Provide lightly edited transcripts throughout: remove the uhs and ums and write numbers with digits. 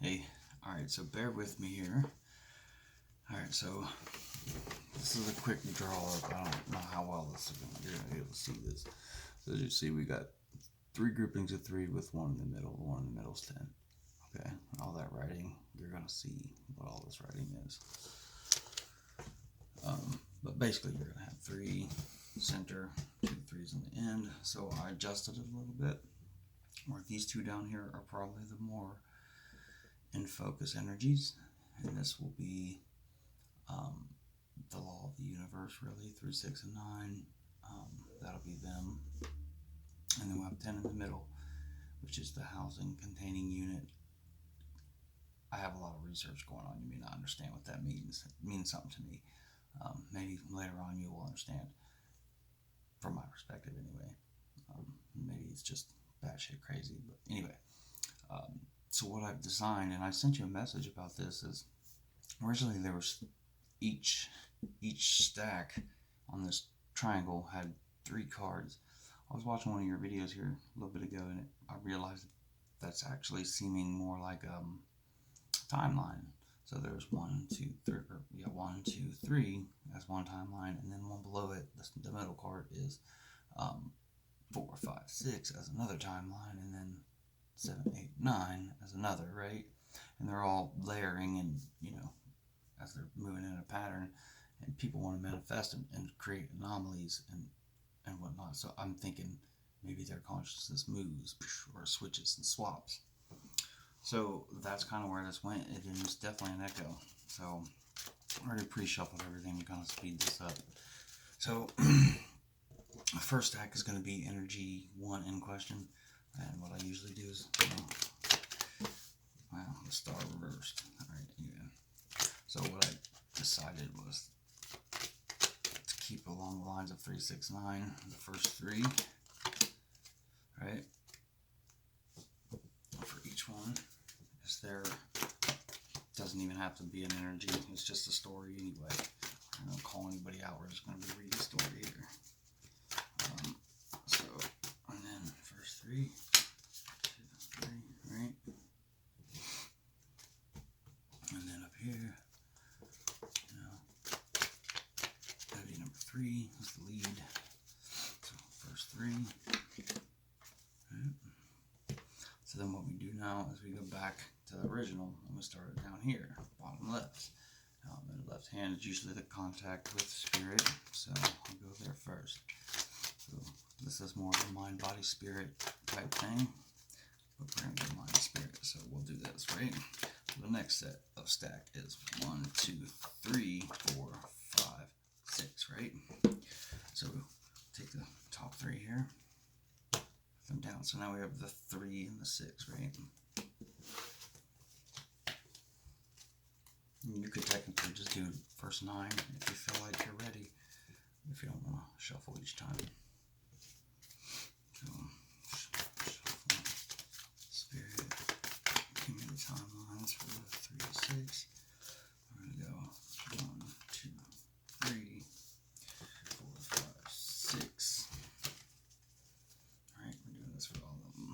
Hey, alright, so bear with me here. Alright, so this is a quick draw up. I don't know how well you're going to be able to see this. So as you see, we got three groupings of three with one in the middle. The one in the middle is 10. Okay, all that writing, you're going to see what all this writing is. But basically, you're going to have three center, two threes in the end. So I adjusted it a little bit. Where these two down here are probably the more in focus energies, and this will be the law of the universe, really, 3, 6, and 9. That'll be them. And then we'll have 10 in the middle, which is the housing containing unit. I have a lot of research going on. You may not understand what that means. It means something to me. Maybe later on you will understand, from my perspective anyway. Maybe it's just batshit crazy, but anyway. So what I've designed, and I sent you a message about this, is originally there was each stack on this triangle had 3 cards. I was watching one of your videos here a little bit ago, and I realized that's actually seeming more like a timeline. So there's 1, 2, 3, or yeah, 1, 2, 3 as one timeline, and then one below it, the middle card is 4, 5, 6 as another timeline, and then 7, 8, 9 as another, right? And they're all layering, and as they're moving in a pattern, and people want to manifest and create anomalies and whatnot. So I'm thinking maybe their consciousness moves or switches and swaps. So that's kind of where this went. It is definitely an echo. So I already pre-shuffled everything to kind of speed this up. So the first stack is going to be energy 1 in question. And what I usually do is, wow, the star reversed. Alright, anyway. So what I decided was to keep along the lines of 3, 6, 9, the first 3, right? For each one is there, doesn't even have to be an energy, it's just a story anyway. I don't call anybody out, we're just going to be reading a story here. So, and then first 3, 2, 3, right? And then up here, that'd be number 3 is the lead. So first 3. Right. So then what we do now is we go back to the original, and we start it down here, bottom left. In the left hand is usually the contact with spirit, so I'll go there first. So this is more of a mind, body, spirit type thing, but we're going to go mind, spirit, so we'll do this, right? So the next set of stack is 1, 2, 3, 4, 5, 6, right? So take the top 3 here, put them down. So now we have the 3 and the 6, right? And you could technically just do first 9 if you feel like you're ready, if you don't want to shuffle each time. So, shuffle, spirit, give me the timelines for the 3 to 6. We're going to go 1, 2, 3, 4, 5, 6. Alright, we're doing this for all of them.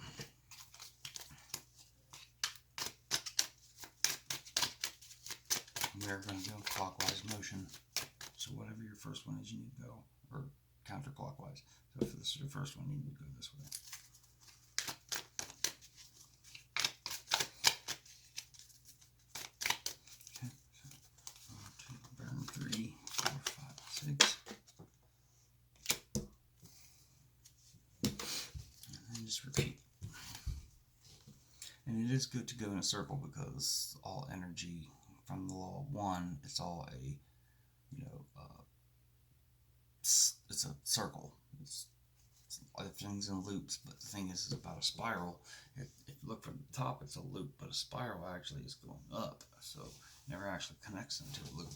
We're going to go clockwise motion. So whatever your first one is, you need to go, or counterclockwise. So if this is your first one, you need to go this way. Okay, so 1, 2, burn 3, 4, 5, 6. And then just repeat. And it is good to go in a circle because all energy from the law of 1, it's all a, it's a circle. Everything's in loops, but the thing is, it's about a spiral. If you look from the top, it's a loop, but a spiral actually is going up, so it never actually connects into a loop.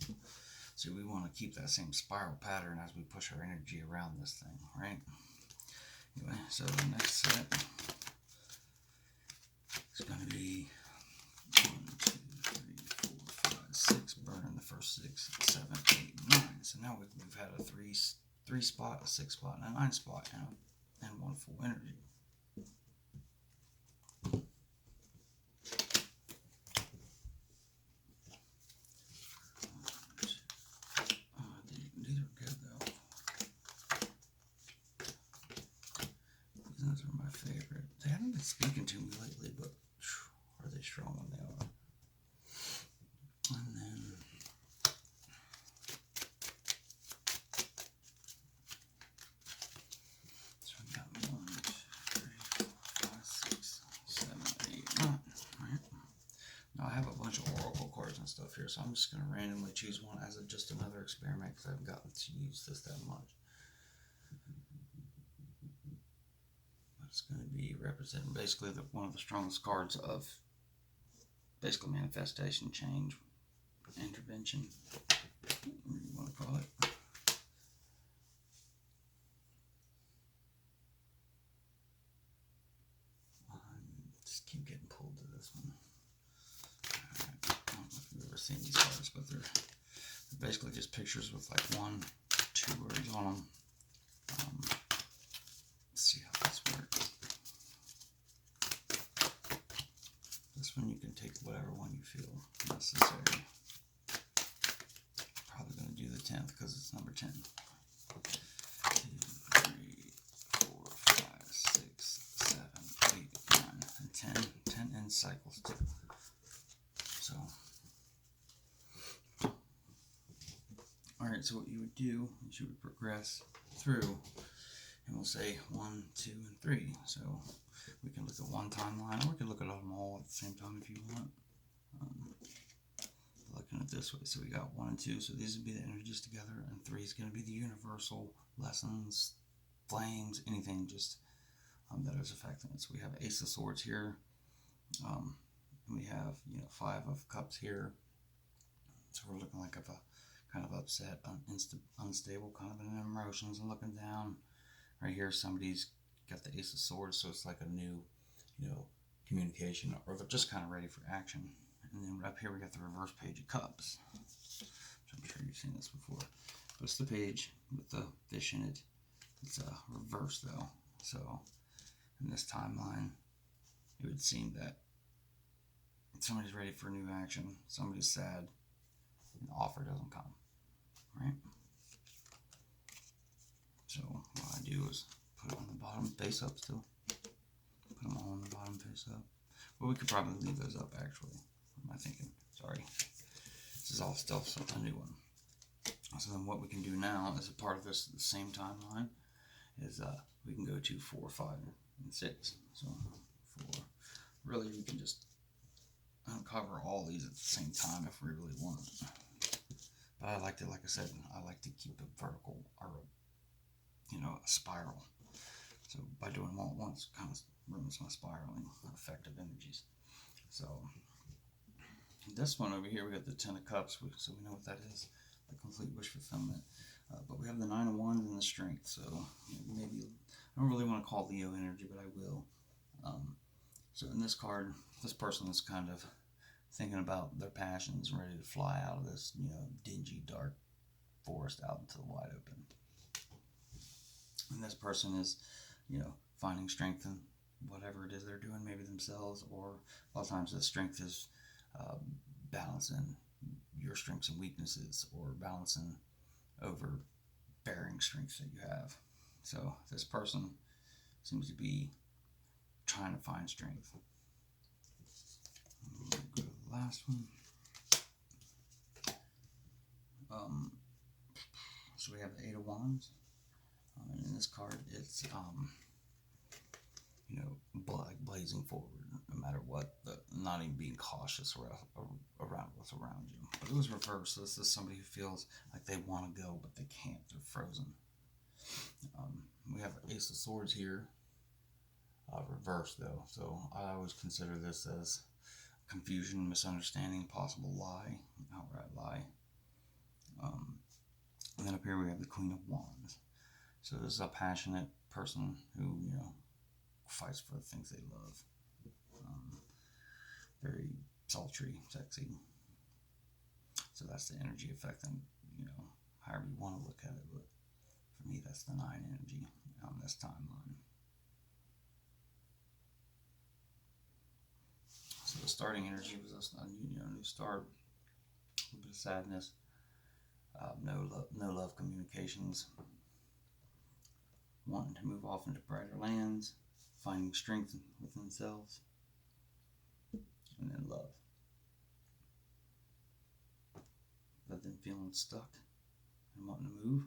So we want to keep that same spiral pattern as we push our energy around this thing, right? Anyway, so the next set is going to be 1, 2, 3, 4, 5, 6, burning the first 6, 7, 8, 9. So now we've had a 3 spot, a 6 spot, and a 9 spot, and 1 full energy. speaking to me lately, but are they strong when they are? And then so we got 1, 2, 3, 4, 5, 6, 7, 8, 9. Right. Now I have a bunch of oracle cards and stuff here, so I'm just going to randomly choose one as just another experiment because I haven't gotten to use this that much. It's going to be representing basically one of the strongest cards of basically manifestation, change, intervention, whatever you want to call it. Just keep getting pulled to this one. Alright. I don't know if you've ever seen these cards, but they're basically just pictures with like 1, 2 words on them. Let's see how this works. This one you can take whatever one you feel necessary. Probably going to do the 10th because it's number 10. 2, 3, 4, 5, 6, 7, 8, 9, and 10. 10 end cycles too. So, alright, so what you would do is you would progress through, and we'll say 1, 2, and 3. So we can look at one timeline, or we can look at them all at the same time if you want. Looking at it this way, so we got 1 and 2, so these would be the energies together, and 3 is going to be the universal lessons, flames, anything just that is affecting it. So we have Ace of Swords here, and we have 5 of Cups here. So we're looking like a kind of upset, unstable, kind of in emotions and looking down. Right here, somebody's got the Ace of Swords, so it's like a new, communication, or they're just kind of ready for action. And then up here we got the reverse Page of Cups, which I'm sure you've seen this before. But it's the page with the fish in it. It's a reverse though, so in this timeline, it would seem that somebody's ready for new action, somebody's sad, and the offer doesn't come, right? So what I do is put it on the bottom face up still. Put them all on the bottom face up. Well, we could probably leave those up actually. What am I thinking? Sorry. This is all still a new one. So then what we can do now as a part of this the same timeline is we can go to 4, 5, and 6. So 4. Really we can just uncover all these at the same time if we really want. But I like to, like I said, I like to keep it vertical, or a spiral. So by doing them all at once, kind of ruins my spiraling effective energies. So this one over here, we got the 10 of Cups, so we know what that is, the complete wish fulfillment. But we have the 9 of Wands and the Strength. So maybe I don't really want to call Leo energy, but I will. So in this card, this person is kind of thinking about their passions, ready to fly out of this, dingy, dark forest out into the wide open. And this person is, finding strength in whatever it is they're doing, maybe themselves, or a lot of times the strength is balancing your strengths and weaknesses, or balancing overbearing strengths that you have. So this person seems to be trying to find strength. Go to the last one. So we have the 8 of Wands. And in this card, it's blazing forward, no matter what. Not even being cautious around what's around you. But it was reversed. So this is somebody who feels like they want to go, but they can't. They're frozen. We have Ace of Swords here, reversed though. So I always consider this as confusion, misunderstanding, possible lie, outright lie. And then up here we have the Queen of Wands. So this is a passionate person who, fights for the things they love. Very sultry, sexy. So that's the energy affecting, however you want to look at it. But for me, that's the 9 energy on this timeline. So the starting energy was a new start, a little bit of sadness, no love communications, wanting to move off into brighter lands, finding strength within themselves, and then love. But then feeling stuck and wanting to move.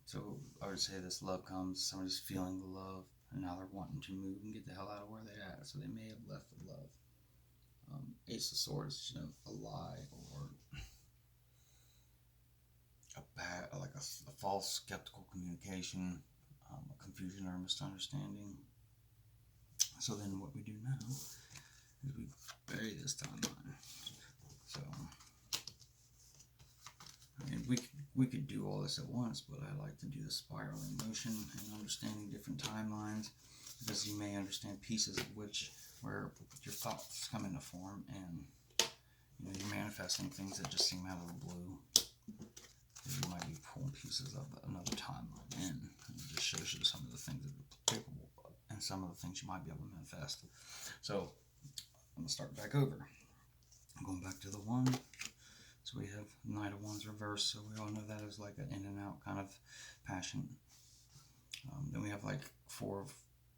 So I would say this love comes, somebody's feeling the love, and now they're wanting to move and get the hell out of where they're at. So they may have left the love. Ace of Swords, a lie or a false skeptical communication, a confusion or a misunderstanding. So then what we do now is we bury this timeline. So, I mean, we could do all this at once, but I like to do the spiraling motion and understanding different timelines, because you may understand pieces of where your thoughts come into form, and you're manifesting things that just seem out of the blue. You might be pulling pieces of another timeline in, and it just shows you some of the things that you're capable of, and some of the things you might be able to manifest. So I'm gonna start back over. I'm going back to the 1. So we have Knight of Wands reversed, so we all know that is like an in and out kind of passion. Then we have like 4 of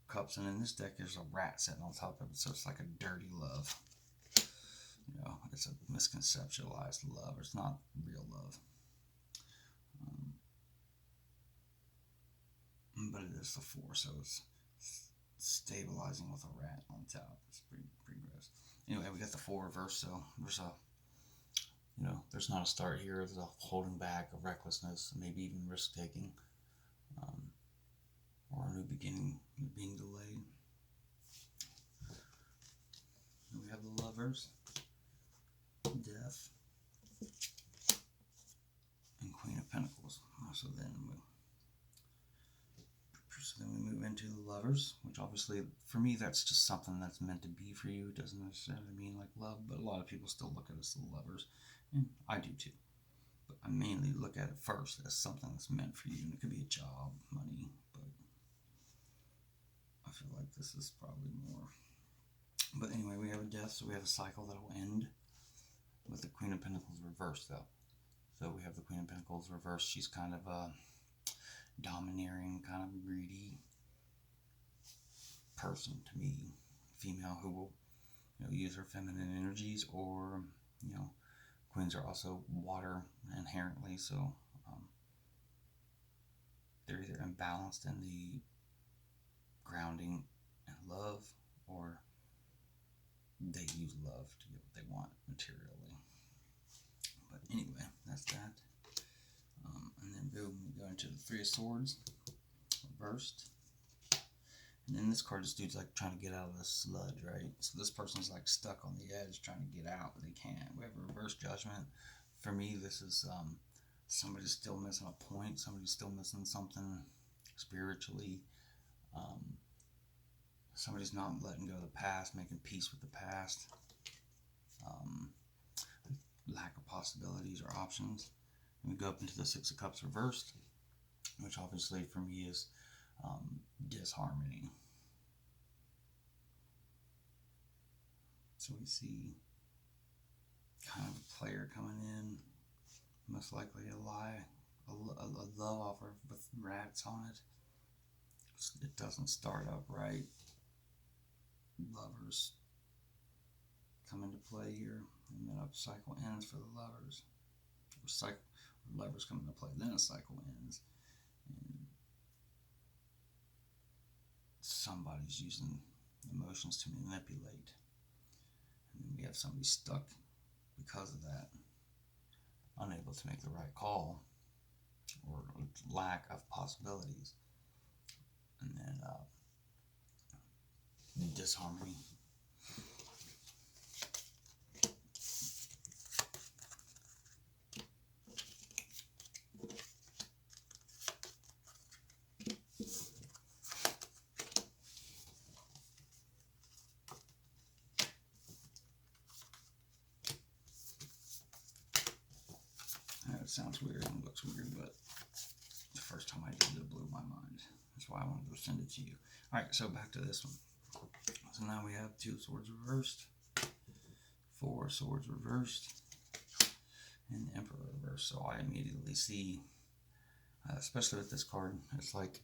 Cups, and in this deck there's a rat sitting on top of it, so it's like a dirty love. It's a misconceptualized love. It's not real love. But it is the 4, so it's stabilizing with a rat on top. It's pretty gross. Anyway, we got the 4 reversed, so there's not a start here. There's a holding back, a recklessness, maybe even risk taking, or a new beginning being delayed. And we have the Lovers, Death, and Queen of Pentacles. So then we move into the Lovers, which obviously for me that's just something that's meant to be for you. It doesn't necessarily mean like love, but a lot of people still look at us as lovers, and I do too. But I mainly look at it first as something that's meant for you, and it could be a job, money, but I feel like this is probably more. But anyway, we have a death, so we have a cycle that will end with the Queen of Pentacles reversed, though. So we have the Queen of Pentacles reversed. She's kind of a domineering, kind of greedy person to me, female who will use her feminine energies, or queens are also water inherently, so they're either imbalanced in the grounding and love, or they use love to get what they want materially. But anyway, that's that. And then boom, we go into the 3 of Swords reversed. And then this card, this dude's like trying to get out of the sludge, right? So this person's like stuck on the edge trying to get out, but they can't. We have a reverse Judgment. For me, this is somebody's still missing a point. Somebody's still missing something spiritually. Somebody's not letting go of the past, making peace with the past. Lack of possibilities or options. And we go up into the 6 of Cups reversed, which obviously for me is disharmony. So we see kind of a player coming in, most likely a lie, a love offer with rats on it. It doesn't start up right. Lovers come into play here, and then a cycle ends for the lovers. Lovers come into play, then a cycle ends, and somebody's using emotions to manipulate, and then we have somebody stuck because of that, unable to make the right call, or lack of possibilities, and then disharmony. It sounds weird and looks weird, but the first time I did it blew my mind. That's why I wanted to send it to you. Alright, so back to this one. So now we have 2 swords reversed, 4 swords reversed, and the Emperor reversed. So I immediately see, especially with this card, it's like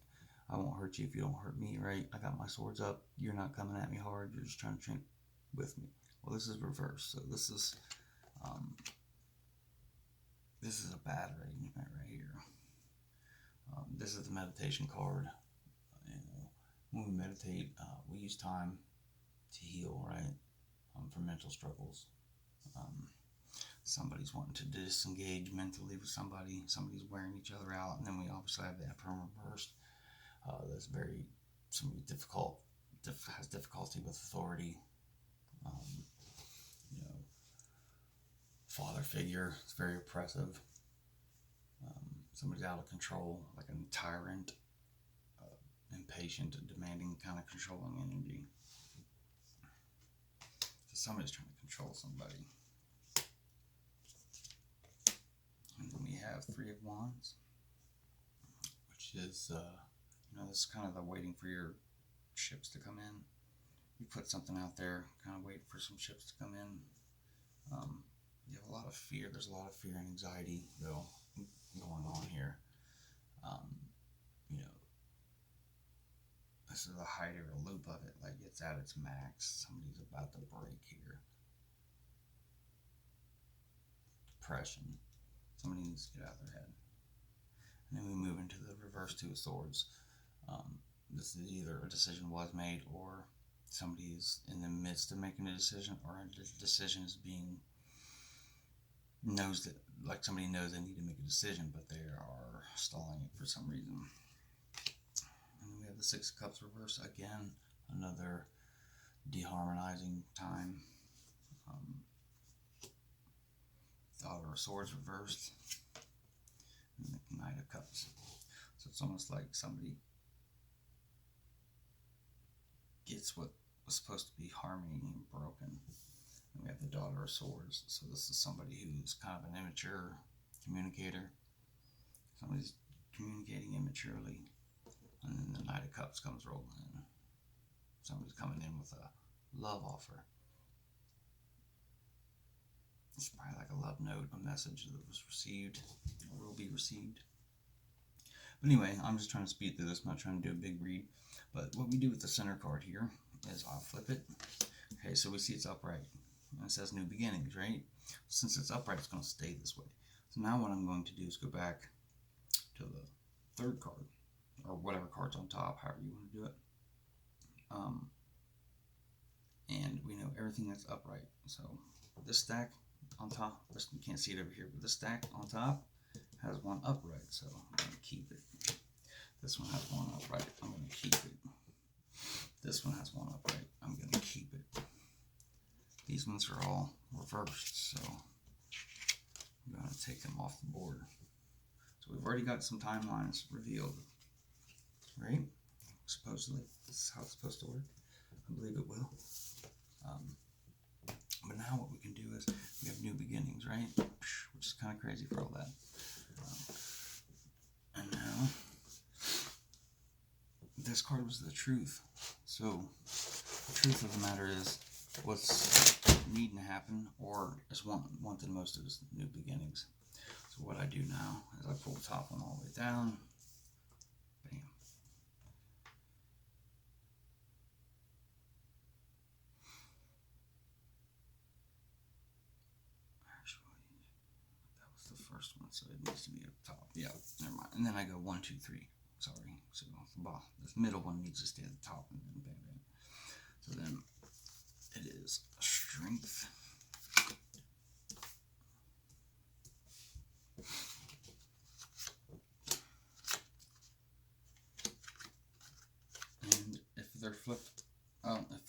I won't hurt you if you don't hurt me, right? I got my swords up. You're not coming at me hard. You're just trying to train with me. Well, this is reverse. So this is a bad arrangement right here. This is the meditation card. When we meditate, we use time to heal, right? For mental struggles. Somebody's wanting to disengage mentally with somebody. Somebody's wearing each other out, and then we obviously have the Emperor reversed. That's somebody has difficulty with authority. Father figure. It's very oppressive. Somebody's out of control, like a tyrant, impatient, demanding, kind of controlling energy. So somebody's trying to control somebody. And then we have Three of Wands, which is, this is kind of the waiting for your ships to come in. You put something out there, kind of wait for some ships to come in. You have a lot of fear. There's a lot of fear and anxiety, though, going on here. This is the height or a loop of it, like it's at its max. Somebody's about to break here. Depression. Somebody needs to get out of their head. And then we move into the reverse Two of Swords. This is either a decision was made, or somebody is in the midst of making a decision, or a decision is like somebody knows they need to make a decision, but they are stalling it for some reason. And then we have the Six of Cups reversed again, another deharmonizing time. Daughter of Swords reversed, and the Knight of Cups. So it's almost like somebody gets what was supposed to be harmony and broken. And we have the Daughter of Swords. So this is somebody who's kind of an immature communicator. Somebody's communicating immaturely. And then the Knight of Cups comes rolling in. Somebody's coming in with a love offer. It's probably like a love note, a message that was received or will be received. But anyway, I'm just trying to speed through this. I'm not trying to do a big read. But what we do with the center card here is I'll flip it. Okay, so we see it's upright. And it says New Beginnings, right? Since it's upright, it's going to stay this way. So now what I'm going to do is go back to the third card, or whatever card's on top, however you want to do it. And we know everything that's upright. So this stack on top, you can't see it over here, but this stack on top has one upright, so I'm going to keep it. This one has one upright, I'm going to keep it. This one has one upright, I'm going to keep it. These ones are all reversed, so I'm going to take them off the board. So we've already got some timelines revealed, right? Supposedly, this is how it's supposed to work. I believe it will. But now what we can do is we have New Beginnings, right? Which is kind of crazy for all that. And now this card was the truth. So the truth of the matter is what's needing to happen, or is wanted most, is New Beginnings. So what I do now is I pull the top one all the way down. Bam. That was the first one, so it needs to be up top. Yeah, never mind. And then I go 1, 2, 3. Sorry. So this middle one needs to stay at the top, and then bam, bam. So then it is Strength. And if they're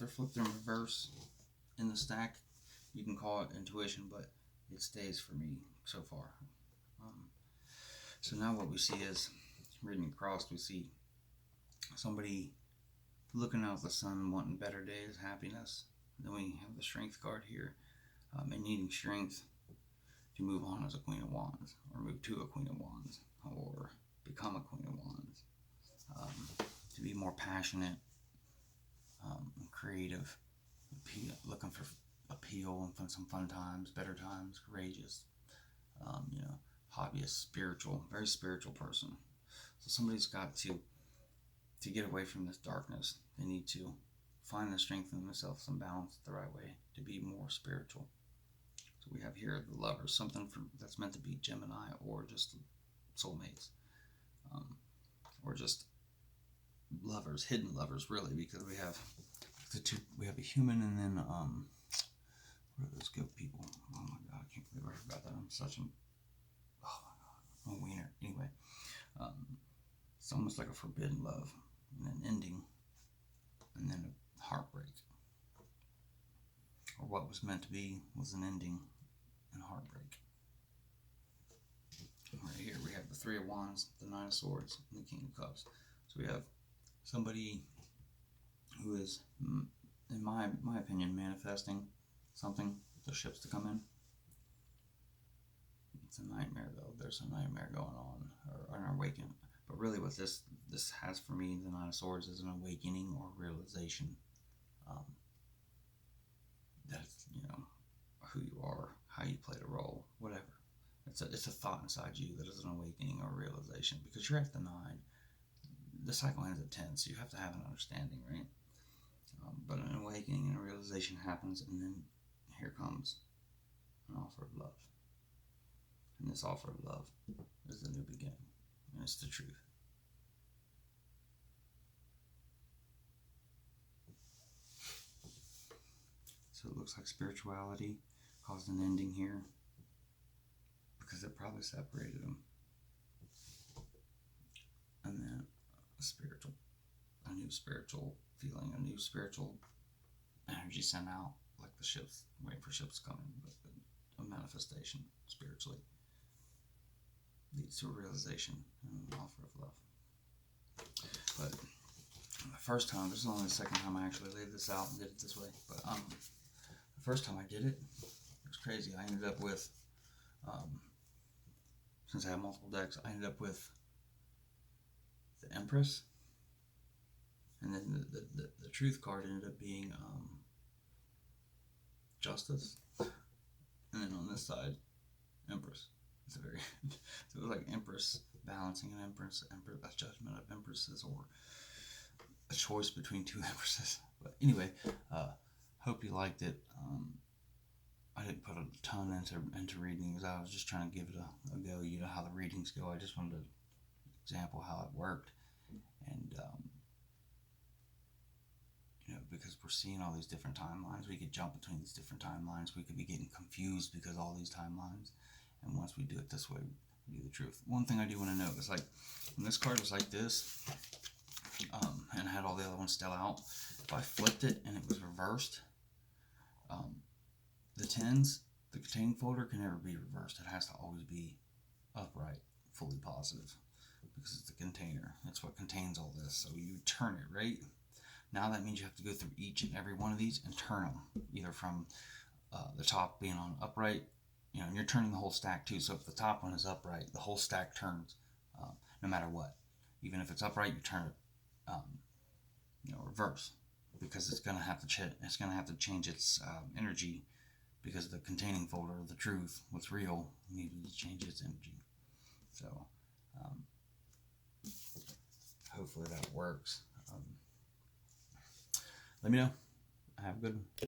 flipped in reverse in the stack, you can call it intuition, but it stays for me so far. So now what we see is, reading across, we see somebody looking out the sun, wanting better days, happiness. Then we have the Strength card here, and needing strength to move on as a Queen of Wands, or move to a Queen of Wands, or become a Queen of Wands. To be more passionate, creative, looking for appeal and some fun times, better times, courageous, hobbyist, spiritual, very spiritual person. So somebody's got to to get away from this darkness, they need to find the strength in themselves and balance the right way to be more spiritual. So we have here the lovers, something that's meant to be Gemini or just soulmates, or just lovers, hidden lovers, really, because we have the two. We have a human, and then where are those good people? Oh my god, I can't believe I forgot that. I'm such a wiener. Anyway, it's almost like a forbidden love, and an ending, and then a heartbreak, or what was meant to be was an ending and heartbreak. Right here we have the Three of Wands, the Nine of Swords, and the King of Cups. So we have somebody who is, in my opinion, manifesting something, the ships to come in. It's a nightmare, though. There's a nightmare going on, or an awakening. But really what this has for me, the Nine of Swords, is an awakening or realization that, who you are, how you played a role, whatever. It's a thought inside you that is an awakening or realization, because you're at the 9. The cycle ends at 10, so you have to have an understanding, right? But an awakening and a realization happens, and then here comes an offer of love. And this offer of love is the new beginning, and it's the truth. So it looks like spirituality caused an ending here, because it probably separated them. And then a new spiritual feeling, a new spiritual energy sent out, like the ships, waiting for ships coming, but a manifestation spiritually leads to a realization and an offer of love. But the first time, this is only the second time I actually laid this out and did it this way, but the first time I did it, it was crazy. I ended up with, since I have multiple decks, I ended up with the Empress, and then the Truth card ended up being Justice, and then on this side, Empress. It's a very, so it was like Empress balancing an Empress, a judgment of Empresses, or a choice between two Empresses. But anyway, hope you liked it. I didn't put a ton into readings. I was just trying to give it a go. You know how the readings go. I just wanted to example how it worked, and because we're seeing all these different timelines, we could jump between these different timelines. We could be getting confused because of all these timelines, and once we do it this way, we do the truth. One thing I do want to note is, like, when this card was like this, and had all the other ones still out, if I flipped it and it was reversed, the tens, the containing folder, can never be reversed. It has to always be upright, fully positive, because it's the container. It's what contains all this. So you turn it, right? Now that means you have to go through each and every one of these and turn them, either from the top being on upright, and you're turning the whole stack too. So if the top one is upright, the whole stack turns, no matter what. Even if it's upright, you turn it, reverse, because it's gonna have to change its energy, because the containing folder, the truth, what's real, needed to change its energy. So hopefully that works. Let me know. Have a good one.